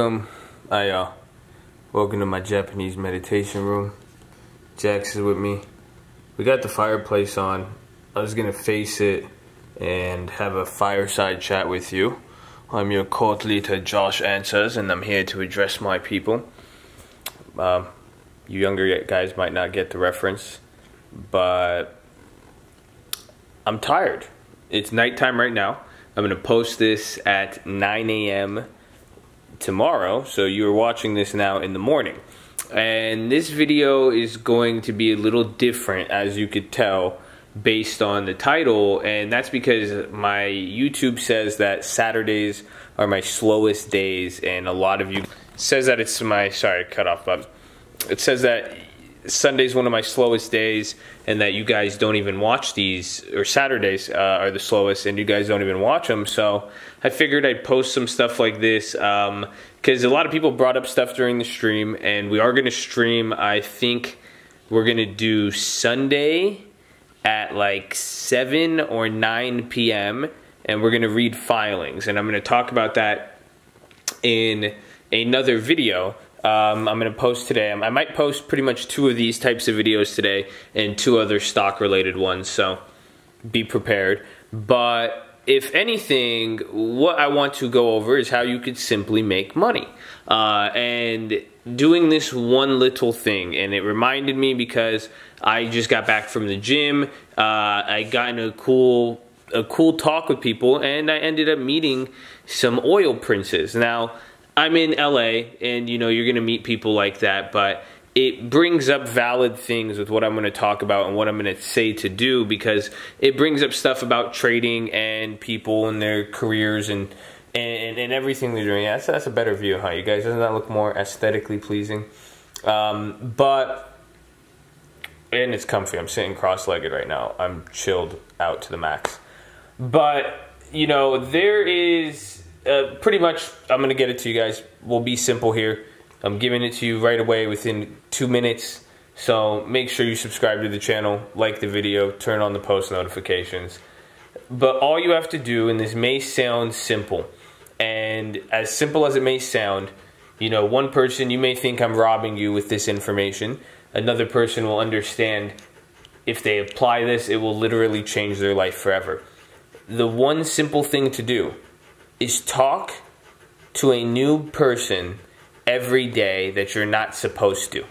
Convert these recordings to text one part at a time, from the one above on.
I welcome to my Japanese meditation room. Jax is with me. We got the fireplace on. I was gonna face it and have a fireside chat with you. I'm your cult leader, Josh Answers, and I'm here to address my people. You younger guys might not get the reference, but I'm tired. It's nighttime right now. I'm gonna post this at 9 a.m. tomorrow, so you're watching this now in the morning. And this video is going to be a little different, as you could tell based on the title, and that's because my YouTube says that Saturdays are my slowest days, and a lot of you says that it's my, sorry, cut off, but it says that Sunday's one of my slowest days, and that you guys don't even watch these, or Saturdays are the slowest, and you guys don't even watch them. So I figured I'd post some stuff like this, because a lot of people brought up stuff during the stream, and we are going to stream. I think we're going to do Sunday at like 7 or 9 p.m., and we're going to read filings, and I'm going to talk about that in another video. I'm going to post today. I might post pretty much 2 of these types of videos today and 2 other stock related ones, so be prepared. But if anything, what I want to go over is how you could simply make money. And doing this one little thing, and it reminded me because I just got back from the gym. I got in a cool talk with people, and I ended up meeting some oil princes. Now, I'm in LA, and you know, you're gonna meet people like that, but it brings up valid things with what I'm gonna talk about and what I'm gonna say to do, because it brings up stuff about trading and people and their careers and everything they're doing. Yeah, that's a better view, huh, you guys? Doesn't that look more aesthetically pleasing? And it's comfy. I'm sitting cross-legged right now. I'm chilled out to the max. But, you know, there is pretty much, I'm going to get it to you guys. We'll be simple here. I'm giving it to you right away within 2 minutes. So make sure you subscribe to the channel, like the video, turn on the post notifications. But all you have to do, and this may sound simple, and as simple as it may sound, you know, one person, you may think I'm robbing you with this information. Another person will understand if they apply this, it will literally change their life forever. The one simple thing to do is talk to a new person every day that you're not supposed to.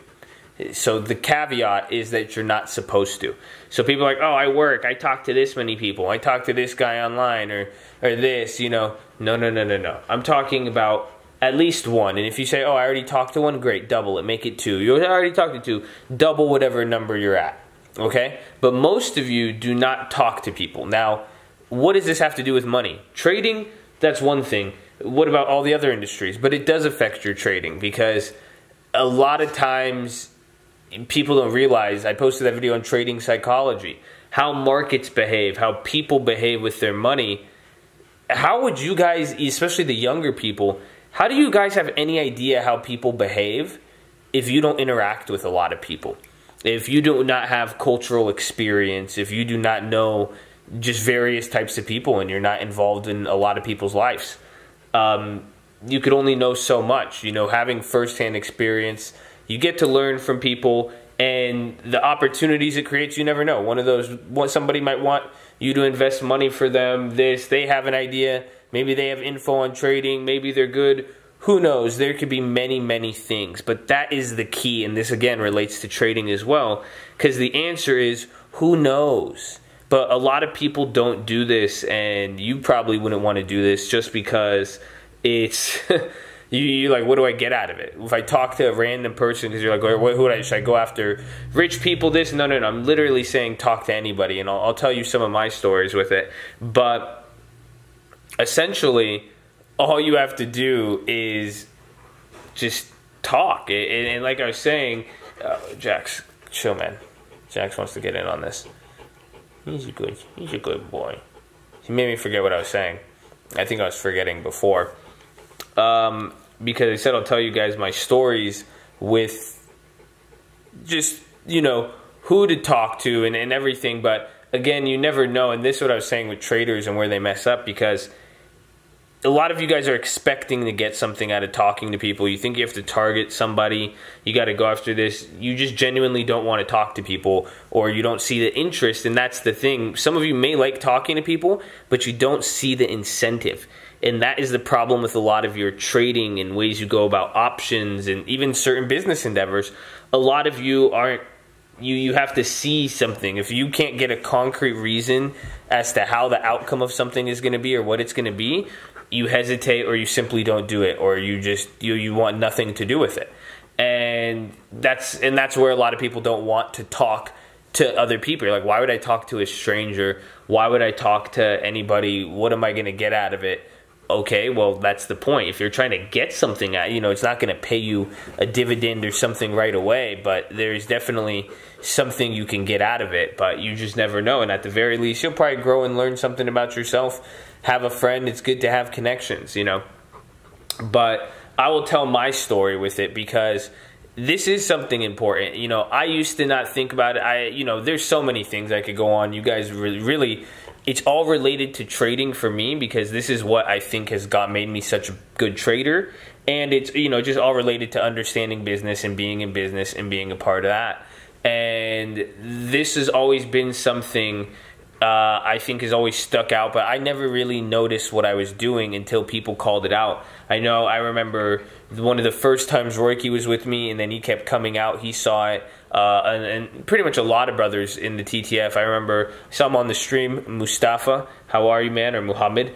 So the caveat is that you're not supposed to. So people are like, oh, I work, I talk to this many people, I talk to this guy online, or this, you know. No. I'm talking about at least one. And if you say, oh, I already talked to one, great, double it, make it 2. You already talked to 2, double whatever number you're at, okay? But most of you do not talk to people. Now, what does this have to do with money? Trading, that's one thing. What about all the other industries? But it does affect your trading, because a lot of times people don't realize, I posted that video on trading psychology, how markets behave, how people behave with their money. How would you guys, especially the younger people, how do you guys have any idea how people behave if you don't interact with a lot of people? If you do not have cultural experience, if you do not know just various types of people, and you're not involved in a lot of people's lives. You could only know so much. You know, having firsthand experience, you get to learn from people, and the opportunities it creates, you never know. One of those, somebody might want you to invest money for them, they have an idea, maybe they have info on trading, maybe they're good, who knows? There could be many things, but that is the key, and this again relates to trading as well, because the answer is, who knows? But a lot of people don't do this, and you probably wouldn't want to do this just because it's, you're like, what do I get out of it? If I talk to a random person, because you're like, should I go after rich people, this? No, I'm literally saying talk to anybody, and I'll tell you some of my stories with it. But essentially, all you have to do is just talk. And like I was saying, Jax, chill, man. Jax wants to get in on this. He's a good boy. He made me forget what I was saying. I think I was forgetting before. Because I said I'll tell you guys my stories with just, you know, who to talk to and everything. But again, you never know. And this is what I was saying with traders and where they mess up, because a lot of you guys are expecting to get something out of talking to people. You think you have to target somebody. You got to go after this. You just genuinely don't want to talk to people, or you don't see the interest. And that's the thing. Some of you may like talking to people, but you don't see the incentive. And that is the problem with a lot of your trading and ways you go about options and even certain business endeavors. A lot of you aren't, you have to see something. If you can't get a concrete reason as to how the outcome of something is going to be or what it's going to be, you hesitate, or you simply don't do it, or you just you want nothing to do with it. And that's where a lot of people don't want to talk to other people. You're like, why would I talk to a stranger? Why would I talk to anybody? What am I going to get out of it? Okay, well, that's the point. If you're trying to get something out, it's not going to pay you a dividend or something right away, but there's definitely something you can get out of it, but you just never know. And at the very least, you'll probably grow and learn something about yourself. Have a friend. It's good to have connections, But I will tell my story with it, because this is something important. I used to not think about it. There's so many things I could go on. You guys really it's all related to trading for me, because this is what I think has made me such a good trader. And it's, just all related to understanding business and being in business and being a part of that. And this has always been something I think has always stuck out, but I never really noticed what I was doing until people called it out. I remember one of the first times Royke was with me, and then he kept coming out. He saw it, and pretty much a lot of brothers in the TTF. I remember some on the stream, Mustafa, how are you, man? Or Muhammad.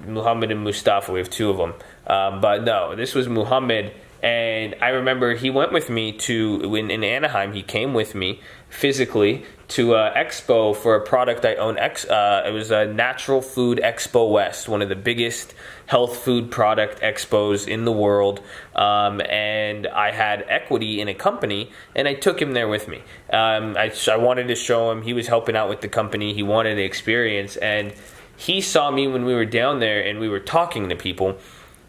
Muhammad and Mustafa, we have two of them. But no, this was Muhammad. And I remember he went with me in Anaheim, he came with me physically to Expo for a product I own. It was a Natural Food Expo West, one of the biggest health food product expos in the world. And I had equity in a company, and I took him there with me. I wanted to show him. He was helping out with the company. He wanted the experience. And he saw me when we were down there, and we were talking to people.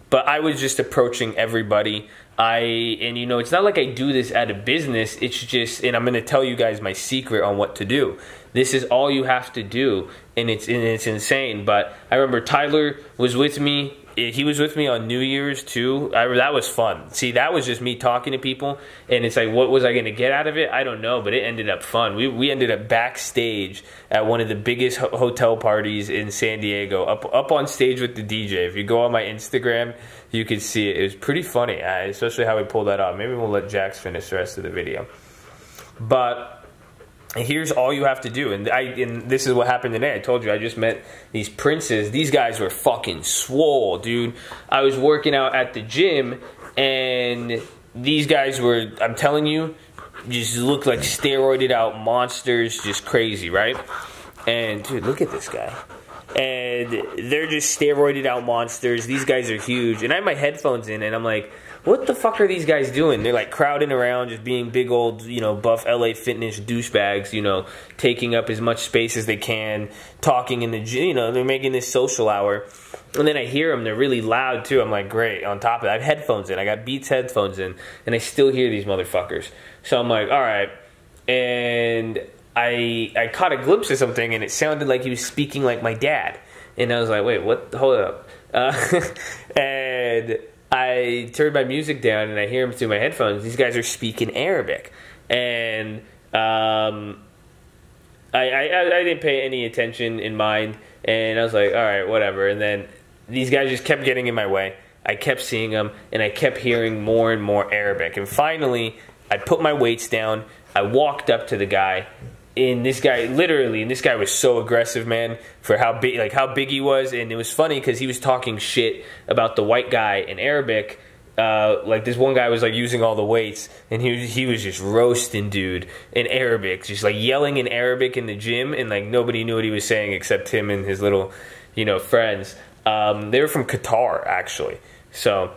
But I was just approaching everybody. It's not like I do this out of business. It's just, and I'm going to tell you guys my secret on what to do. This is all you have to do, and it's insane. But I remember Tyler was with me. He was with me on New Year's too. That was fun. See, that was just me talking to people, and it's like, what was I going to get out of it? I don't know, but it ended up fun. We ended up backstage at one of the biggest hotel parties in San Diego, up on stage with the DJ. If you go on my Instagram, you can see it. It was pretty funny, especially how we pulled that off. Maybe we'll let Jax finish the rest of the video. But here's all you have to do. And this is what happened today. I told you, I just met these princes. These guys were fucking swole, dude. I was working out at the gym, and these guys were, I'm telling you, just looked like steroided out monsters, just crazy, right? And dude, look at this guy. And they're just steroided out monsters. These guys are huge. And I have my headphones in, and I'm like, what the fuck are these guys doing? They're like crowding around, just being big old, buff LA fitness douchebags, taking up as much space as they can, talking in the gym, they're making this social hour. And then I hear them, they're really loud too. I'm like, great. On top of that, I have headphones in. I got Beats headphones in, and I still hear these motherfuckers. So I'm like, all right. And I caught a glimpse of something, and it sounded like he was speaking like my dad. And I was like, wait, what? Hold up. And I turned my music down, and I hear him through my headphones. These guys are speaking Arabic. And I didn't pay any attention in mind. And I was like, all right, whatever. And then these guys just kept getting in my way. I kept seeing them, and I kept hearing more and more Arabic. And finally, I put my weights down. I walked up to the guy. And this guy, literally, this guy was so aggressive, man, for how big he was. And it was funny because he was talking shit about the white guy in Arabic. This one guy was using all the weights, and he was just roasting dude in Arabic, just yelling in Arabic in the gym, and nobody knew what he was saying except him and his little, friends. They were from Qatar, actually. So,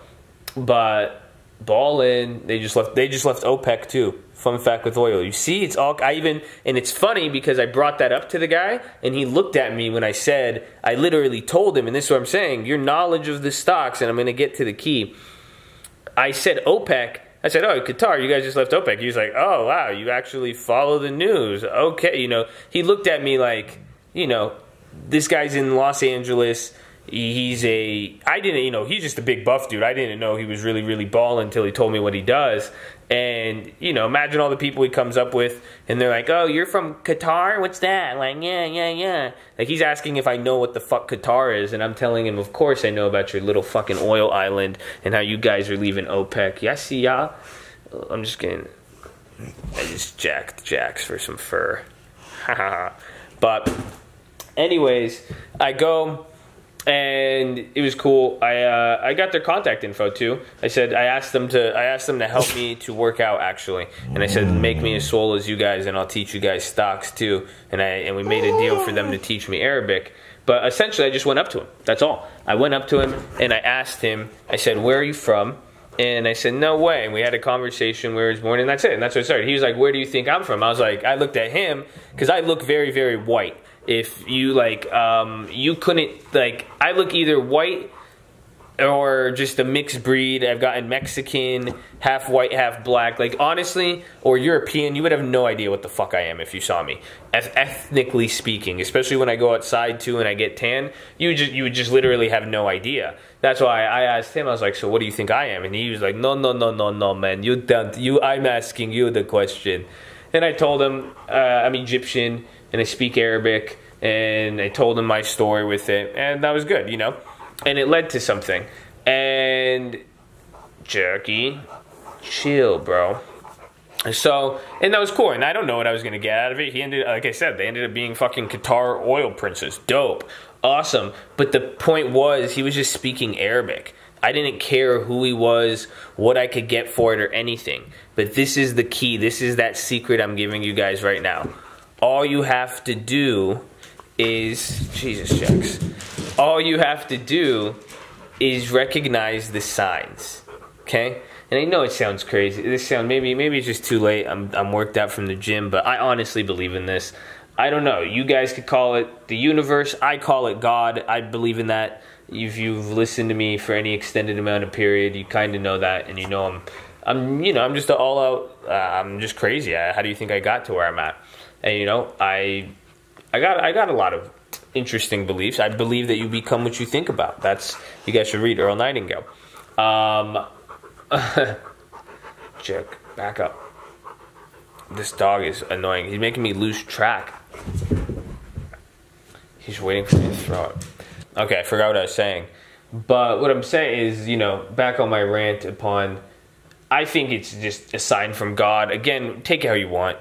but ball in, they just left OPEC too. Fun fact with oil. You see, it's all, and it's funny because I brought that up to the guy, and he looked at me when I said, I literally told him, and this is what I'm saying, your knowledge of the stocks, and I'm going to get to the key. I said OPEC. I said, oh, Qatar, you guys just left OPEC. He was like, oh, wow, you actually follow the news. Okay, he looked at me like, this guy's in Los Angeles. I didn't, you know, he's just a big buff dude. I didn't know he was really, really balling until he told me what he does. And, you know, imagine all the people he comes up with, and they're like, oh, you're from Qatar? What's that? Like, yeah. Like, he's asking if I know what the fuck Qatar is, and I'm telling him, of course I know about your little fucking oil island and how you guys are leaving OPEC. Yeah, see ya. I'm just kidding. I just jacked Jax for some fur. But, anyways, I go... and it was cool. I got their contact info too. I asked them to help me to work out actually, and I said make me as swole as you guys, and I'll teach you guys stocks too. And we made a deal for them to teach me Arabic. But essentially, I just went up to him. That's all. I went up to him and I asked him. I said, "Where are you from?" And I said, "No way." And we had a conversation where he was born, and that's it. And that's what it started. He was like, "Where do you think I'm from?" I was like, I looked at him because I look very, very white. If you like, you couldn't, like, I look either white or just a mixed breed. I've gotten Mexican, half white, half black. Like, honestly, or European, you would have no idea what the fuck I am if you saw me. Ethnically speaking, especially when I go outside too and I get tan, you would just literally have no idea. That's why I asked him, I was like, so what do you think I am? And he was like, no, man, I'm asking you the question. And I told him, I'm Egyptian, and I speak Arabic, and I told him my story with it, and that was good, you know? And it led to something. And, Jerky, chill, bro. So, and that was cool, and I don't know what I was going to get out of it. Like I said, they ended up being fucking Qatar oil princes. Dope. Awesome. But the point was, he was just speaking Arabic. I didn't care who he was, what I could get for it, or anything. But this is the key. This is that secret I'm giving you guys right now. All you have to do is, Jesus checks. All you have to do is recognize the signs, okay? And I know it sounds crazy. Maybe it's just too late. I'm worked out from the gym, but I honestly believe in this. I don't know. You guys could call it the universe. I call it God. I believe in that. If you've listened to me for any extended amount of period, you kind of know that, and you know I'm just all out. I'm just crazy. How do you think I got to where I'm at? And you know, I got a lot of interesting beliefs. I believe that you become what you think about. You guys should read Earl Nightingale. Check, back up. This dog is annoying. He's making me lose track. He's waiting for me to throw it. Okay, I forgot what I was saying. But what I'm saying is, you know, back on my rant upon, I think it's just a sign from God. Again, take it how you want.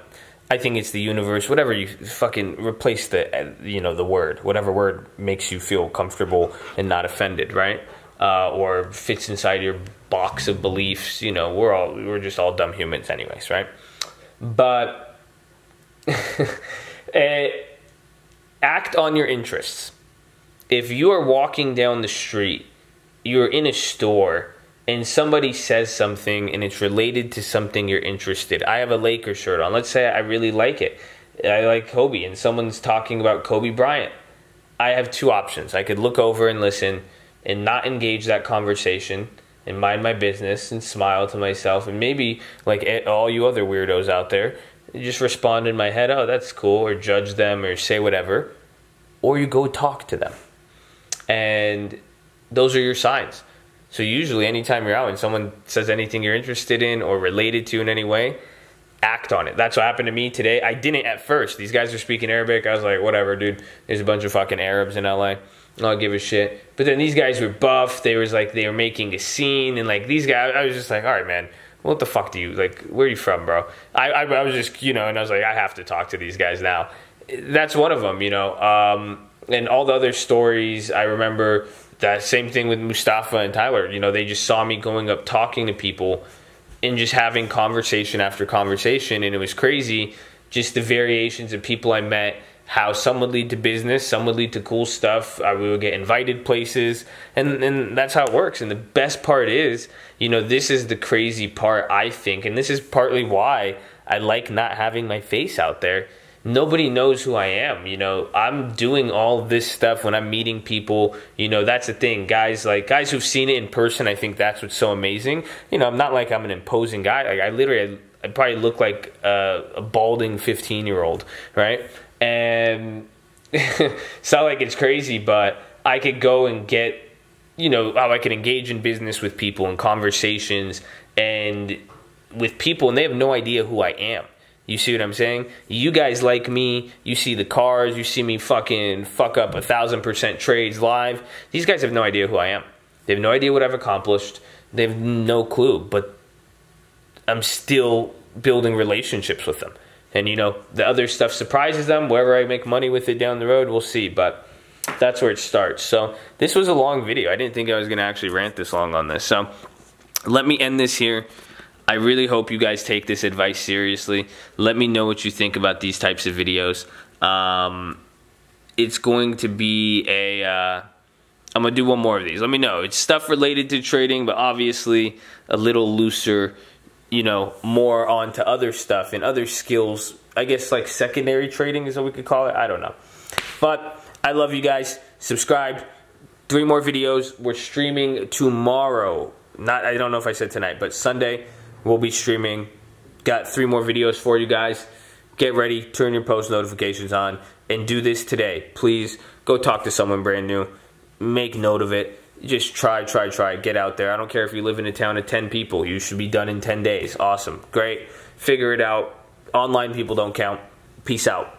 I think it's the universe, whatever you fucking replace the word, whatever word makes you feel comfortable and not offended, right? Or fits inside your box of beliefs. You know, we're just all dumb humans anyways, right? But act on your interests. If you are walking down the street, you're in a store, and somebody says something and it's related to something you're interested. I have a Lakers shirt on. Let's say I really like it. I like Kobe, and someone's talking about Kobe Bryant. I have two options. I could look over and listen and not engage that conversation and mind my business and smile to myself, and maybe, like all you other weirdos out there, just respond in my head, oh, that's cool, or judge them or say whatever. Or you go talk to them. And those are your signs. So usually anytime you're out and someone says anything you're interested in or related to in any way, act on it. That's what happened to me today. I didn't at first. These guys are speaking Arabic. I was like, whatever, dude. There's a bunch of fucking Arabs in LA. I don't give a shit. But then these guys were buff. They were making a scene. And like these guys, I was just like, all right, man. What the fuck do you, like, where are you from, bro? I was just, you know, and I was like, I have to talk to these guys now. That's one of them, you know. And all the other stories, I remember that same thing with Mustafa and Tyler. You know, they just saw me going up talking to people and just having conversation after conversation. And it was crazy, just the variations of people I met, how some would lead to business, some would lead to cool stuff. We would get invited places, and that's how it works. And the best part is, you know, this is the crazy part, I think, and this is partly why I like not having my face out there. Nobody knows who I am, you know. I'm doing all this stuff when I'm meeting people, you know. That's the thing, guys who've seen it in person. I think that's what's so amazing. You know, I'm not like I'm an imposing guy. Like I probably look like a balding 15-year-old, right? And it's not like it's crazy, but I could go and get, you know, how I can engage in business with people and conversations and with people, and they have no idea who I am. You see what I'm saying? You guys like me. You see the cars. You see me fucking fuck up 1,000% trades live. These guys have no idea who I am. They have no idea what I've accomplished. They have no clue. But I'm still building relationships with them. And, you know, the other stuff surprises them. Wherever I make money with it down the road, we'll see. But that's where it starts. So this was a long video. I didn't think I was going to actually rant this long on this. So let me end this here. I really hope you guys take this advice seriously. Let me know what you think about these types of videos. It's going to be I'm going to do one more of these. Let me know. It's stuff related to trading, but obviously a little looser, you know, more onto other stuff and other skills. I guess like secondary trading is what we could call it. I don't know. But I love you guys. Subscribe. 3 more videos. We're streaming tomorrow. I don't know if I said tonight, but Sunday. We'll be streaming. Got 3 more videos for you guys. Get ready. Turn your post notifications on. And do this today. Please go talk to someone brand new. Make note of it. Just try. Get out there. I don't care if you live in a town of 10 people. You should be done in 10 days. Awesome. Great. Figure it out. Online people don't count. Peace out.